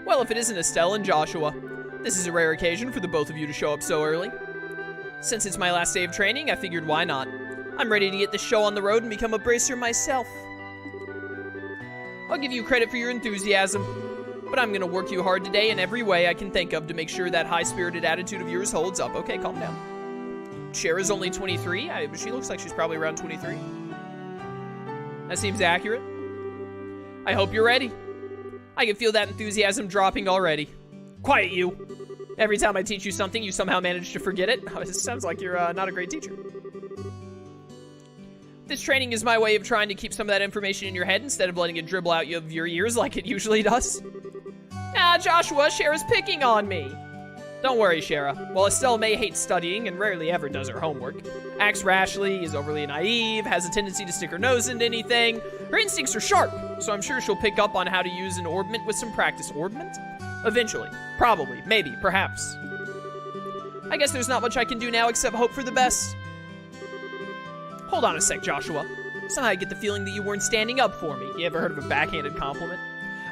Well, if it isn't Estelle and Joshua. This is a rare occasion for the both of you to show up so early. Since it's my last day of training, I figured why not. I'm ready to get this show on the road and become a bracer myself. I'll give you credit for your enthusiasm, but I'm gonna work you hard today in every way I can think of to make sure that high-spirited attitude of yours holds up. Okay, calm down. Shara's only 23. She looks like she's probably around 23. That seems accurate. I hope you're ready. I can feel that enthusiasm dropping already. Quiet, you. Every time I teach you something, you somehow manage to forget it. It sounds like you're not a great teacher. This training is my way of trying to keep some of that information in your head instead of letting it dribble out of your ears like it usually does. Ah, Joshua, Shara's picking on me. Don't worry, Shara. While Estelle may hate studying and rarely ever does her homework, acts rashly, is overly naive, has a tendency to stick her nose into anything, her instincts are sharp, so I'm sure she'll pick up on how to use an Orbment with some practice. Orbment? Eventually. Probably. Maybe. Perhaps. I guess there's not much I can do now except hope for the best. Hold on a sec, Joshua. Somehow I get the feeling that you weren't standing up for me. You ever heard of a backhanded compliment?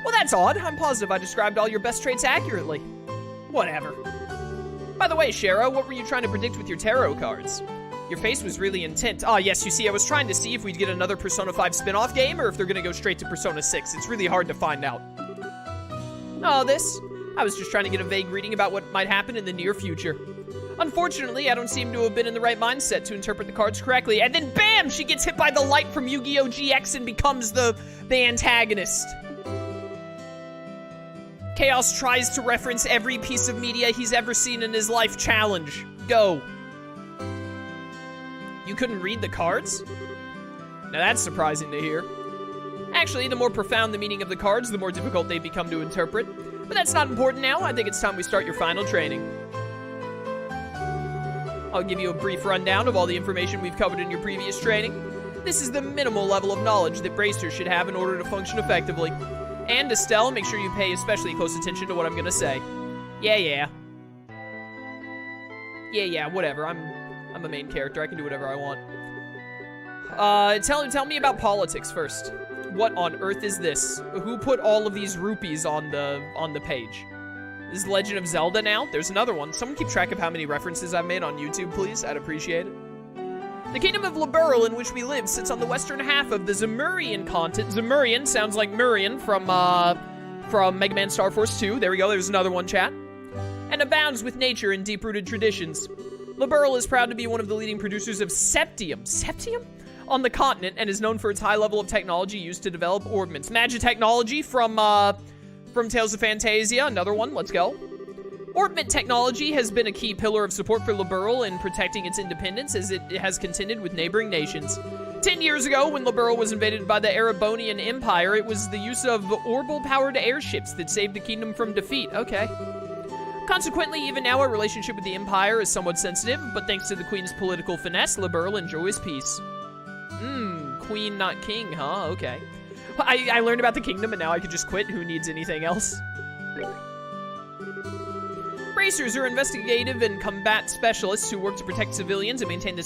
Well, that's odd. I'm positive I described all your best traits accurately. Whatever. By the way, Shara, what were you trying to predict with your tarot cards? Your face was really intent. Ah, yes, you see, I was trying to see if we'd get another Persona 5 spin-off game or if they're gonna go straight to Persona 6. It's really hard to find out. Oh, this? I was just trying to get a vague reading about what might happen in the near future. Unfortunately, I don't seem to have been in the right mindset to interpret the cards correctly, and then BAM! She gets hit by the light from Yu-Gi-Oh! GX and becomes the antagonist. Chaos tries to reference every piece of media he's ever seen in his life. Challenge. Go. You couldn't read the cards? Now that's surprising to hear. Actually, the more profound the meaning of the cards, the more difficult they become to interpret. But that's not important now. I think it's time we start your final training. I'll give you a brief rundown of all the information we've covered in your previous training. This is the minimal level of knowledge that bracers should have in order to function effectively. And Estelle, make sure you pay especially close attention to what I'm gonna say. Yeah, whatever. I'm a main character. I can do whatever I want. Tell me about politics first. What on earth is this? Who put all of these rupees on the page? This is Legend of Zelda now? There's another one. Someone keep track of how many references I've made on YouTube, please. I'd appreciate it. The kingdom of Liberl, in which we live, sits on the western half of the Zemurian continent. Zemurian sounds like Murian from Mega Man Star Force 2. There we go. There's another one, chat. And abounds with nature and deep-rooted traditions. Liberl is proud to be one of the leading producers of Septium. Septium? On the continent, and is known for its high level of technology used to develop Orbments. Magitechnology from Tales of Phantasia, another one, let's go. Orbment technology has been a key pillar of support for Liberl in protecting its independence as it has contended with neighboring nations. 10 years ago, when Liberl was invaded by the Erebonian Empire, it was the use of Orbital-powered airships that saved the kingdom from defeat. Okay. Consequently, even now, our relationship with the Empire is somewhat sensitive, but thanks to the Queen's political finesse, Liberl enjoys peace. Queen, not king, huh? Okay. I learned about the kingdom, and now I could just quit. Who needs anything else? Bracers are investigative and combat specialists who work to protect civilians and maintain the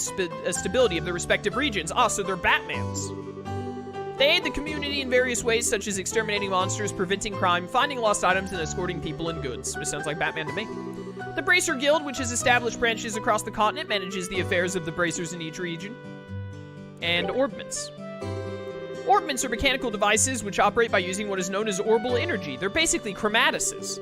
stability of their respective regions. Ah, so they're Batmans. They aid the community in various ways, such as exterminating monsters, preventing crime, finding lost items, and escorting people and goods. Which sounds like Batman to me. The Bracer Guild, which has established branches across the continent, manages the affairs of the bracers in each region. And Orbments. Orbments are mechanical devices which operate by using what is known as orbital energy. They're basically chromatuses.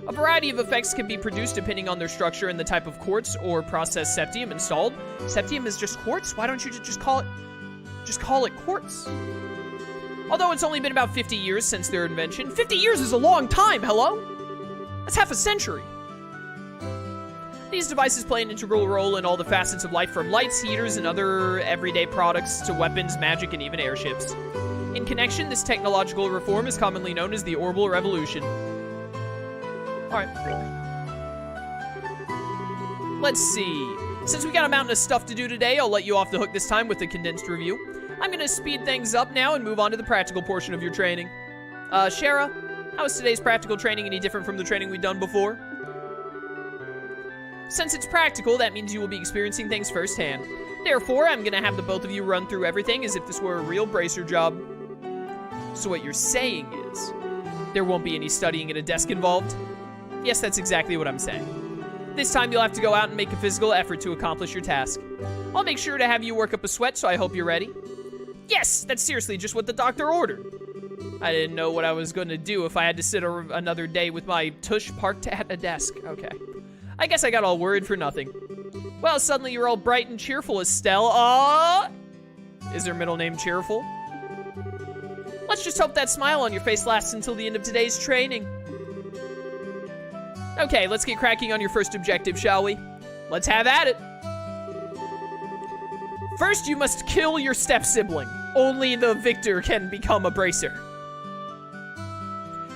A variety of effects can be produced depending on their structure and the type of quartz or processed septium installed. Septium is just quartz? Why don't you just call it quartz? Although it's only been about 50 years since their invention. 50 years is a long time, hello? That's half a century. These devices play an integral role in all the facets of life, from lights, heaters, and other everyday products to weapons, magic, and even airships. In connection, this technological reform is commonly known as the Orbital Revolution. Alright. Let's see. Since we got a mountain of stuff to do today, I'll let you off the hook this time with a condensed review. I'm gonna speed things up now and move on to the practical portion of your training. Shara, how is today's practical training any different from the training we've done before? Since it's practical, that means you will be experiencing things firsthand. Therefore, I'm gonna have the both of you run through everything as if this were a real bracer job. So what you're saying is, There won't be any studying at a desk involved. Yes, that's exactly what I'm saying. This time you'll have to go out and make a physical effort to accomplish your task. I'll make sure to have you work up a sweat, so I hope you're ready. Yes, that's seriously just what the doctor ordered. I didn't know what I was going to do if I had to sit another day with my tush parked at a desk. Okay. I guess I got all worried for nothing. Well, suddenly you're all bright and cheerful, Estelle. Is her middle name Cheerful? Let's just hope that smile on your face lasts until the end of today's training. Okay, let's get cracking on your first objective, shall we? Let's have at it. First, you must kill your step-sibling. Only the victor can become a bracer.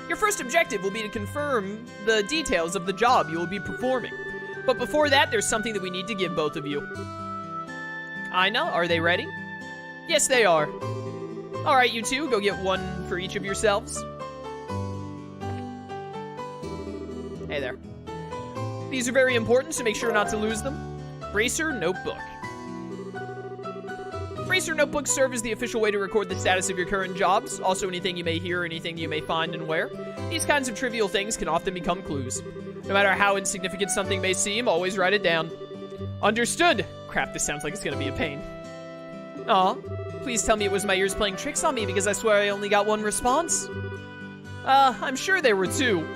Your first objective will be to confirm the details of the job you will be performing. But before that, there's something that we need to give both of you. Aina, are they ready? Yes, they are. All right, you two, go get one for each of yourselves. Hey there. These are very important, so make sure not to lose them. Bracer Notebook. Bracer Notebooks serve as the official way to record the status of your current jobs, also anything you may hear or anything you may find and where. These kinds of trivial things can often become clues. No matter how insignificant something may seem, always write it down. Understood! Crap, this sounds like it's gonna be a pain. Aw, please tell me it was my ears playing tricks on me because I swear I only got one response. I'm sure there were two.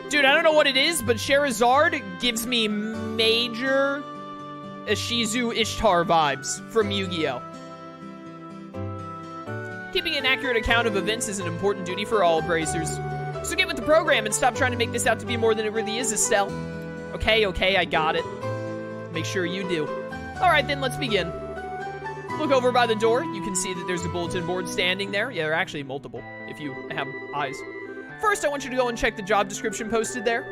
Dude, I don't know what it is, but Sherazard gives me major Ishizu Ishtar vibes from Yu-Gi-Oh! Keeping an accurate account of events is an important duty for all bracers. So get with the program and stop trying to make this out to be more than it really is, Estelle. Okay, I got it. Make sure you do. Alright then, let's begin. Look over by the door. You can see that there's a bulletin board standing there. Yeah, there are actually multiple, if you have eyes. First, I want you to go and check the job description posted there.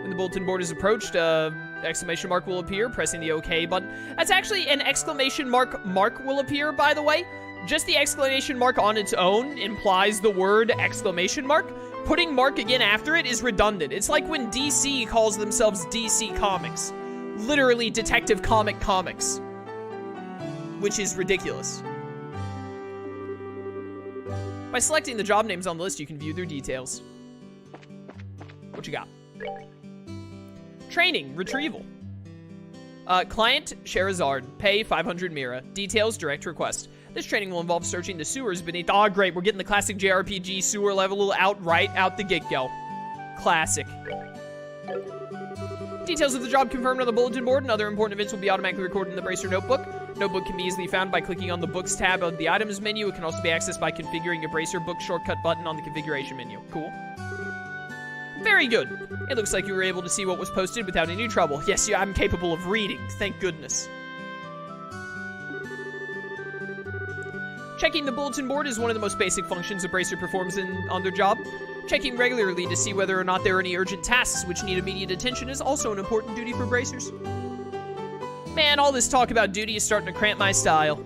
When the bulletin board is approached, exclamation mark will appear, pressing the OK button. That's actually an exclamation mark will appear, by the way. Just the exclamation mark on its own implies the word exclamation mark. Putting mark again after it is redundant. It's like when DC calls themselves DC Comics. Literally Detective Comics. Which is ridiculous. By selecting the job names on the list, you can view their details. What you got? Training, retrieval. Client, Sherazard. Pay, 500 Mira. Details, direct request. This training will involve searching the sewers beneath... Oh, great. We're getting the classic JRPG sewer level out the get-go. Classic. Details of the job confirmed on the bulletin board and other important events will be automatically recorded in the Bracer Notebook. Notebook can be easily found by clicking on the Books tab of the Items menu. It can also be accessed by configuring a Bracer Book shortcut button on the Configuration menu. Cool. Very good. It looks like you were able to see what was posted without any trouble. Yes, I'm capable of reading. Thank goodness. Checking the bulletin board is one of the most basic functions a bracer performs on their job. Checking regularly to see whether or not there are any urgent tasks which need immediate attention is also an important duty for bracers. Man, all this talk about duty is starting to cramp my style.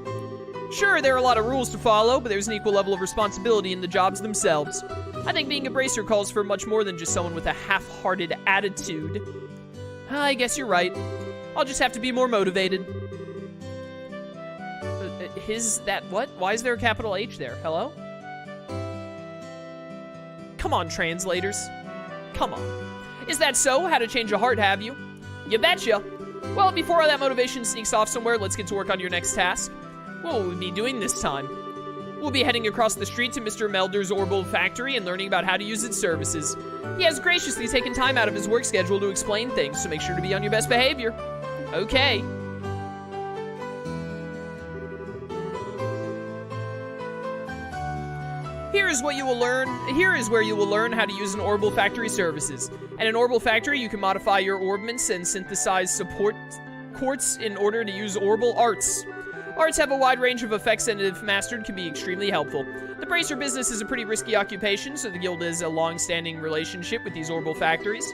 Sure, there are a lot of rules to follow, but there's an equal level of responsibility in the jobs themselves. I think being a bracer calls for much more than just someone with a half-hearted attitude. I guess you're right. I'll just have to be more motivated. What? Why is there a capital H there? Hello? Come on, translators. Come on. Is that so? How to change a heart, have you? You betcha. Well, before all that motivation sneaks off somewhere, let's get to work on your next task. What will we be doing this time? We'll be heading across the street to Mr. Melder's Orbital factory and learning about how to use its services. He has graciously taken time out of his work schedule to explain things, so make sure to be on your best behavior. Okay. Here is where you will learn how to use an Orbital factory services. At an Orbital factory, you can modify your orbments and synthesize support quartz in order to use Orbital arts. Arts have a wide range of effects and if mastered can be extremely helpful. The bracer business is a pretty risky occupation, so the guild has a long-standing relationship with these Orbital factories.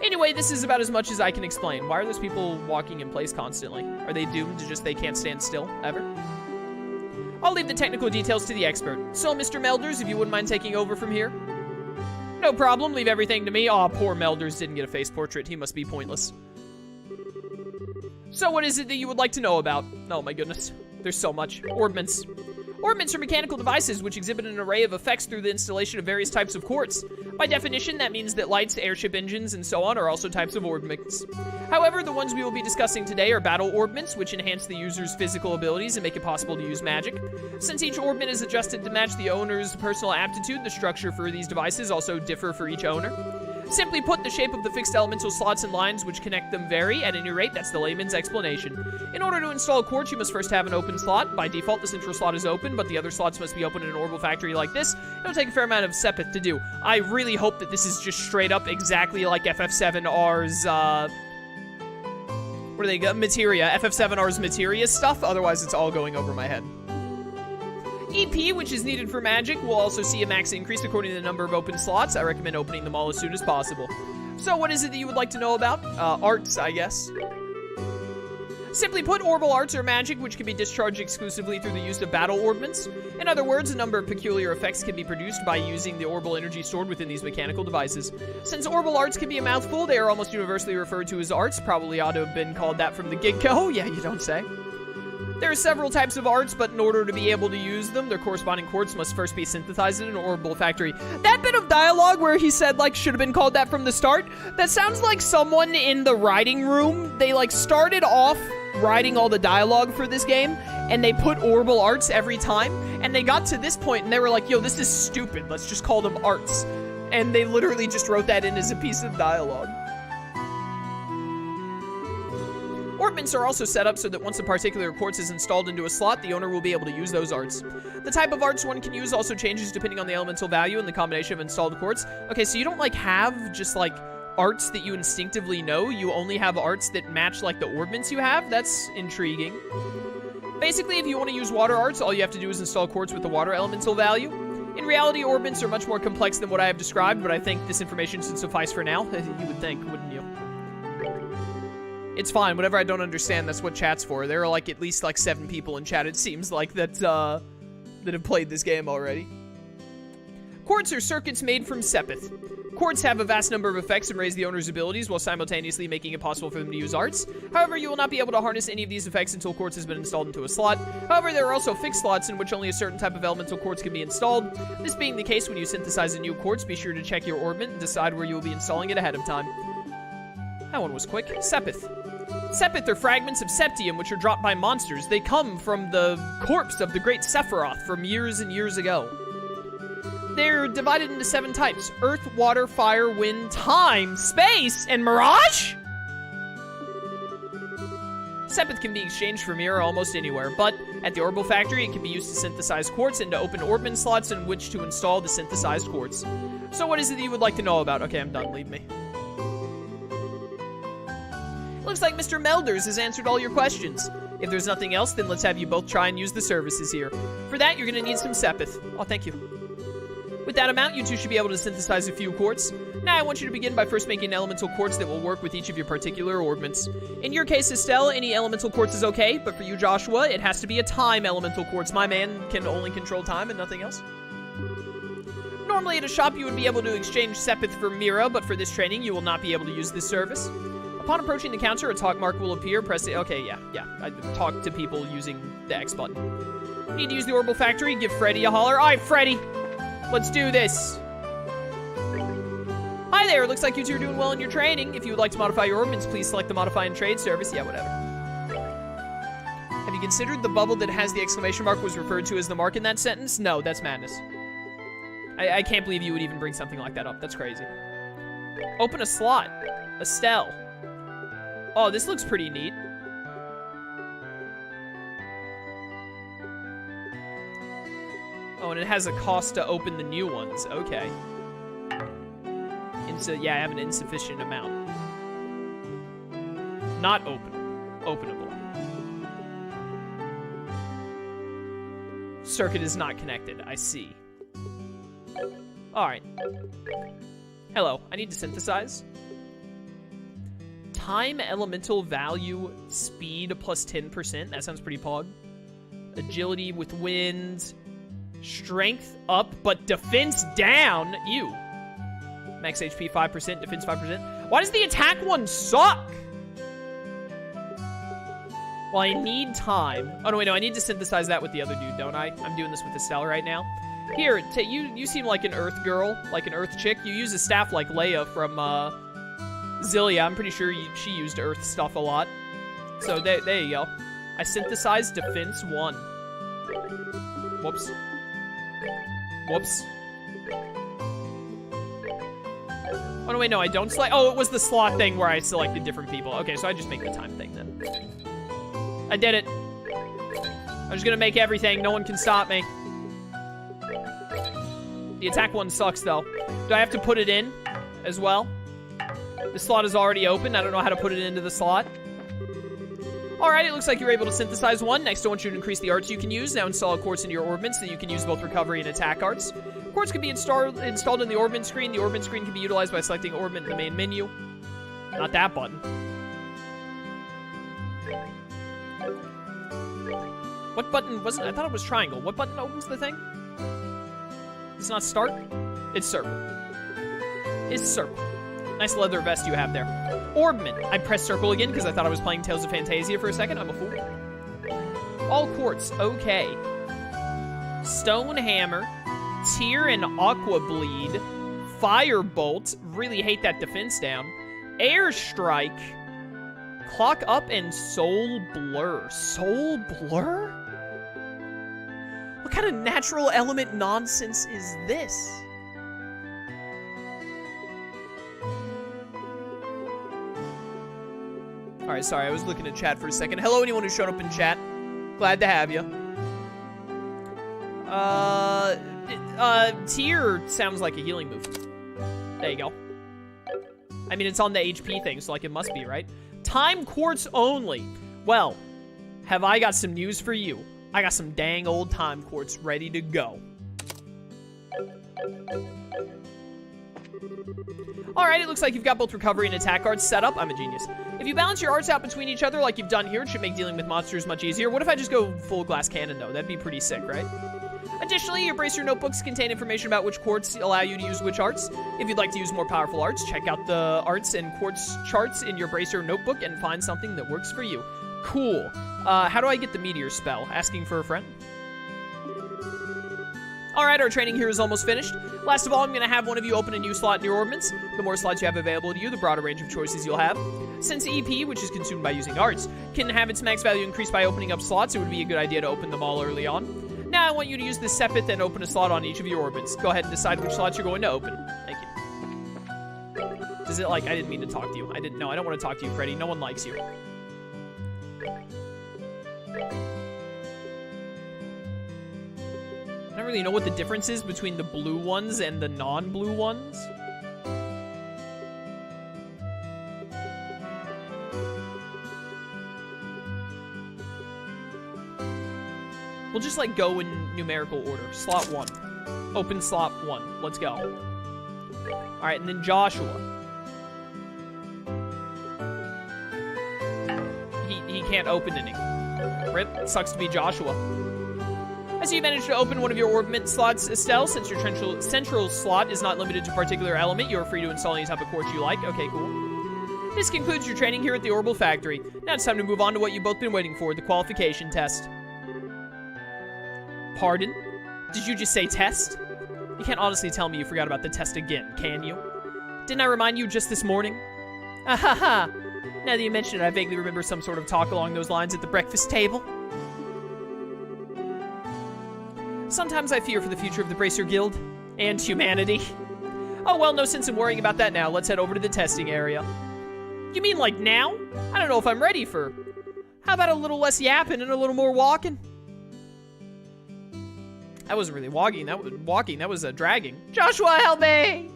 Anyway, this is about as much as I can explain. Why are those people walking in place constantly? Are they doomed to just they can't stand still, ever? I'll leave the technical details to the expert. So, Mr. Melders, if you wouldn't mind taking over from here? No problem, leave everything to me. Aw, poor Melders didn't get a face portrait. He must be pointless. So what is it that you would like to know about? Oh my goodness, there's so much. Orbments. Orbments are mechanical devices which exhibit an array of effects through the installation of various types of quartz. By definition, that means that lights, airship engines, and so on are also types of orbments. However, the ones we will be discussing today are battle orbments, which enhance the user's physical abilities and make it possible to use magic. Since each orbment is adjusted to match the owner's personal aptitude, the structure for these devices also differ for each owner. Simply put, the shape of the fixed elemental slots and lines which connect them vary. At any rate, that's the layman's explanation. In order to install a quartz, you must first have an open slot. By default, the central slot is open, but the other slots must be open in an orbital factory like this. It'll take a fair amount of sepith to do. I really hope that this is just straight up exactly like FF7R's, what do they got? Materia. FF7R's Materia stuff, otherwise it's all going over my head. EP, which is needed for magic, will also see a max increase according to the number of open slots. I recommend opening them all as soon as possible. So what is it that you would like to know about? Arts, I guess. Simply put, orbital arts are magic which can be discharged exclusively through the use of battle orbments. In other words, a number of peculiar effects can be produced by using the orbital energy stored within these mechanical devices. Since orbital arts can be a mouthful, they are almost universally referred to as arts. Probably ought to have been called that from the get-go. Yeah, you don't say. There are several types of arts, but in order to be able to use them, their corresponding quartz must first be synthesized in an orbital factory. That bit of dialogue where he said, like, should have been called that from the start, that sounds like someone in the writing room, they, like, started off writing all the dialogue for this game, and they put orbital arts every time, and they got to this point, and they were like, yo, this is stupid, let's just call them arts. And they literally just wrote that in as a piece of dialogue. Orbments are also set up so that once a particular quartz is installed into a slot, the owner will be able to use those arts. The type of arts one can use also changes depending on the elemental value and the combination of installed quartz. Okay, so you don't, like, have just, like, arts that you instinctively know. You only have arts that match, like, the orbments you have. That's intriguing. Basically, if you want to use water arts, all you have to do is install quartz with the water elemental value. In reality, orbments are much more complex than what I have described, but I think this information should suffice for now. You would think, wouldn't you? It's fine. Whatever I don't understand, that's what chat's for. There are, like, at least, like, 7 people in chat, it seems like, that have played this game already. Quartz are circuits made from sepith. Quartz have a vast number of effects and raise the owner's abilities while simultaneously making it possible for them to use arts. However, you will not be able to harness any of these effects until quartz has been installed into a slot. However, there are also fixed slots in which only a certain type of elemental quartz can be installed. This being the case, when you synthesize a new quartz, be sure to check your orbment and decide where you will be installing it ahead of time. That one was quick. Sepith. Sepith are fragments of septium which are dropped by monsters. They come from the corpse of the great Sephiroth from years and years ago. They're divided into 7 types: earth, water, fire, wind, time, space, and mirage? Sepith can be exchanged for mirror almost anywhere, but at the Orbital Factory, it can be used to synthesize quartz and to open orbment slots in which to install the synthesized quartz. So what is it that you would like to know about? Okay, I'm done. Leave me. Looks like Mr. Melders has answered all your questions. If there's nothing else, then let's have you both try and use the services here. For that, you're going to need some sepith. Oh, thank you. With that amount, you two should be able to synthesize a few quartz. Now, I want you to begin by first making an elemental quartz that will work with each of your particular orbments. In your case, Estelle, any elemental quartz is okay, but for you, Joshua, it has to be a time elemental quartz. My man can only control time and nothing else. Normally, at a shop, you would be able to exchange sepith for Mira, but for this training, you will not be able to use this service. Upon approaching the counter, a talk mark will appear. Press it. Okay, yeah. I talk to people using the X button. Need to use the Orbital Factory? Give Freddy a holler. All right, Freddy. Let's do this. Hi there. Looks like you two are doing well in your training. If you would like to modify your orbments, please select the Modify and Trade service. Yeah, whatever. Have you considered the bubble that has the exclamation mark was referred to as the mark in that sentence? No, that's madness. I can't believe you would even bring something like that up. That's crazy. Open a slot. Estelle. Oh, this looks pretty neat. Oh, and it has a cost to open the new ones. Okay. Yeah, I have an insufficient amount. Not openable. Circuit is not connected. I see. Alright. Hello, I need to synthesize. Time elemental value speed plus 10%. That sounds pretty pog. Agility with wind. Strength up, but defense down. Ew. Max HP 5%, defense 5%. Why does the attack one suck? Well, I need time. Oh, no, wait, no, I need to synthesize that with the other dude, don't I? I'm doing this with Estelle right now. Here, you seem like an Earth girl, like an Earth chick. You use a staff like Leia from, Zillia. I'm pretty sure she used Earth stuff a lot. So, there you go. I synthesized Defense 1. Whoops. Whoops. Oh, no, wait, no, I don't select. Oh, it was the slot thing where I selected different people. Okay, so I just make the time thing then. I did it. I'm just gonna make everything. No one can stop me. The attack one sucks, though. Do I have to put it in as well? The slot is already open. I don't know how to put it into the slot. All right, it looks like you're able to synthesize one. Next, I want you to increase the arts you can use. Now install a quartz into your Orbment so that you can use both recovery and attack arts. Quartz can be installed in the Orbment screen. The Orbment screen can be utilized by selecting Orbment in the main menu. Not that button. What button wasn't? I thought it was triangle. What button opens the thing? It's not start. It's circle. It's circle. Nice leather vest you have there. Orbment. I pressed circle again because I thought I was playing Tales of Phantasia for a second. I'm a fool. All quartz. Okay. Stone hammer. Tear and aqua bleed. Firebolt. Really hate that defense down. Air strike. Clock up and soul blur. Soul blur? What kind of natural element nonsense is this? Alright, sorry, I was looking at chat for a second. Hello, anyone who showed up in chat. Glad to have you. Tear sounds like a healing move. There you go. I mean, it's on the HP thing, so, like, it must be, right? Time quartz only. Well, have I got some news for you. I got some dang old time quartz ready to go. Alright, it looks like you've got both recovery and attack arts set up. I'm a genius. If you balance your arts out between each other like you've done here, it should make dealing with monsters much easier. What if I just go full glass cannon, though? That'd be pretty sick, right? Additionally, your bracer notebooks contain information about which quartz allow you to use which arts. If you'd like to use more powerful arts, check out the arts and quartz charts in your bracer notebook and find something that works for you. Cool. How do I get the meteor spell? Asking for a friend? Alright, our training here is almost finished. Last of all, I'm going to have one of you open a new slot in your Orbments. The more slots you have available to you, the broader range of choices you'll have. Since EP, which is consumed by using arts, can have its max value increased by opening up slots, it would be a good idea to open them all early on. Now I want you to use this Sepith and open a slot on each of your Orbments. Go ahead and decide which slots you're going to open. Thank you. Does it like, I didn't mean to talk to you. I don't want to talk to you, Freddy. No one likes you. I don't really know what the difference is between the blue ones and the non-blue ones. We'll just, like, go in numerical order. Slot 1. Open slot 1. Let's go. Alright, and then Joshua. He can't open any. Rip. Sucks to be Joshua. As you managed to open one of your Orbment slots, Estelle, since your central slot is not limited to a particular element, you're free to install any type of quartz you like. Okay, cool. This concludes your training here at the Orbital Factory. Now it's time to move on to what you've both been waiting for, the qualification test. Pardon? Did you just say test? You can't honestly tell me you forgot about the test again, can you? Didn't I remind you just this morning? Ahaha! Now that you mention it, I vaguely remember some sort of talk along those lines at the breakfast table. Sometimes I fear for the future of the Bracer Guild. And humanity. Oh well, no sense in worrying about that now. Let's head over to the testing area. You mean like now? I don't know if I'm ready for... How about a little less yapping and a little more walking? That wasn't really walking. That was dragging. Joshua, help me!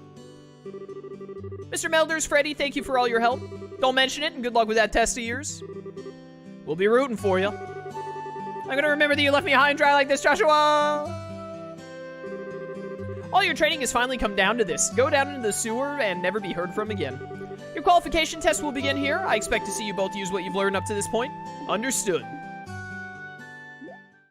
Mr. Melders, Freddy, thank you for all your help. Don't mention it, and good luck with that test of yours. We'll be rooting for you. I'm gonna remember that you left me high and dry like this, Joshua! All your training has finally come down to this. Go down into the sewer and never be heard from again. Your qualification test will begin here. I expect to see you both use what you've learned up to this point. Understood.